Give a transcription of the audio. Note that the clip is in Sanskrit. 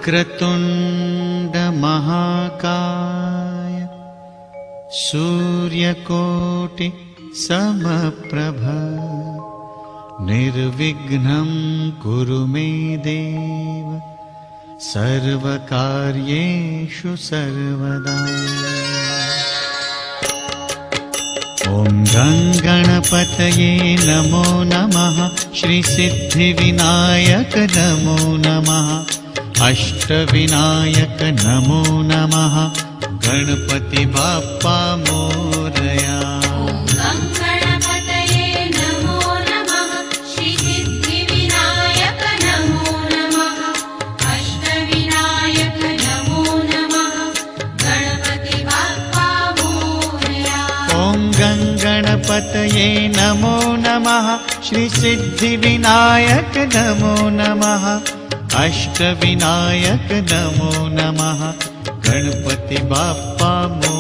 वक्रतुण्ड महाकाय सूर्यकोटि समप्रभ निर्विघ्नं कुरु मे देव सर्वकार्येषु सर्वदा। ॐ गणपतये नमो नमः। श्रीसिद्धिविनायक नमो नमः। अष्टविनायक नमो नमः। गणपति बाप्पा मोरया। गणपतये नमो नमः। श्रीसिद्धिविनायक नमो नमः। अष्टविनायक नमो नमः। गणपति बाप्पा मोरया।